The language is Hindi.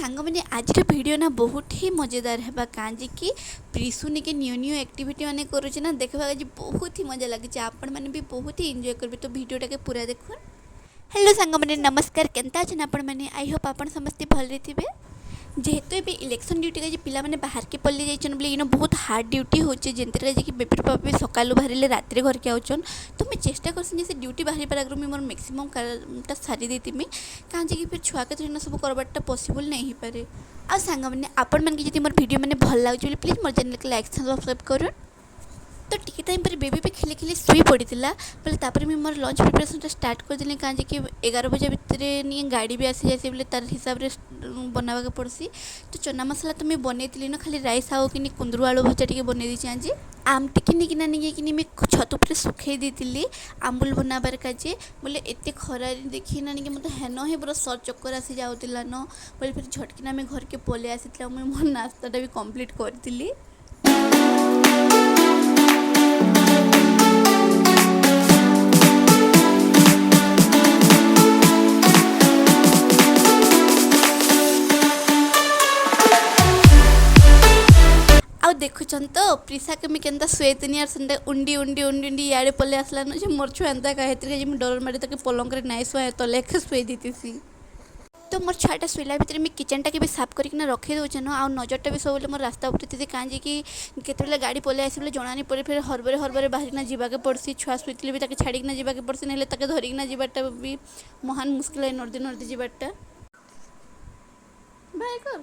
सांग मैंने आज वीडियो ना बहुत ही मजेदार है कहीं कि प्रिसु निके न्यू न्यू एक्टिविटी मैंने करुचे ना देखा आज बहुत ही मजा लगे आपण मैंने भी बहुत ही एंजॉय करेंगे तो वीडियोटा के पूरा देखो। हेलो सांग मैंने नमस्कार केनता अच्छे आपण मैंने आई होप आपण समस्ते भल थे जेहेतु ये इलेक्शन ड्यूटी का पिला मैंने बाहर के पल्ली जाइछन बोले इन बहुत हार्ड ड्यूटी होचे जेंतिर कि पेपर पापा सकालू बाहर रात घर के आउछन तो मैं चेष्टा करसी से ड्यूटी बाहर पर आगे मोर मैक्सिमम कामटा सारी देती कहीं फिर छुआ के थोड़ी सब करवाटा पॉसिबल नहीं हो पारे। आ सांग मैंने आपण मन की मोर वीडियो मैंने भल लगे प्लीज मोर चैनल को लाइक सब्सक्राइब करूँ। तो टिके टाइम पर बेबी पे खेली खेली शुई पड़ा बोले तापर मैं मोर लंच प्रिपरेशन स्टार्ट करदेली कहीं कि 11 बजे भितर नहीं गाड़ी भी आसी जाए बोले तार हिसाब से बनावा पड़सी। तो चना मसला तो मैं बनई ना खाली राइस आउ कि कुंदरू आलू भजा टे बनई दी आज आम टिके निकिना नहीं मैं छत पर सुखई दी आम्बुल बनाबार काजे बोले एत खरार देखी ना कि मतलब हेन ही पूरा सर चक्कर आसी जाऊला न बोले फिर झटकिना मैं घर के पलि आसी मुझे मोर नास्ताटा भी कम्प्लीट करी। आउ देखुन तो प्रिसा के मैं केनता शुएतनी संडे उंडी उंडी उंडी उंडी याड़े पले आसला न मोर छुआ एंता कहे मुझे डर मारे तक पलंग नाई शुआ तले शुए दी तो मोर छुआटा शुला भितर मैं किचनटा के भी साफ करके रखी दूचे न आ नजरटा भी सब मोर रास्ता उपर थी कहीं कि केतले गाड़ी पलि आस जना नहीं पड़े फिर हरबरे हरबरे बाहर जावाके पड़सी छुआ शुई भी छाड़िकी जावाके पड़सी ना धरिकी जावाटा भी महान मुस्किल है नर्दी नर्दी जावाटा बाय कर।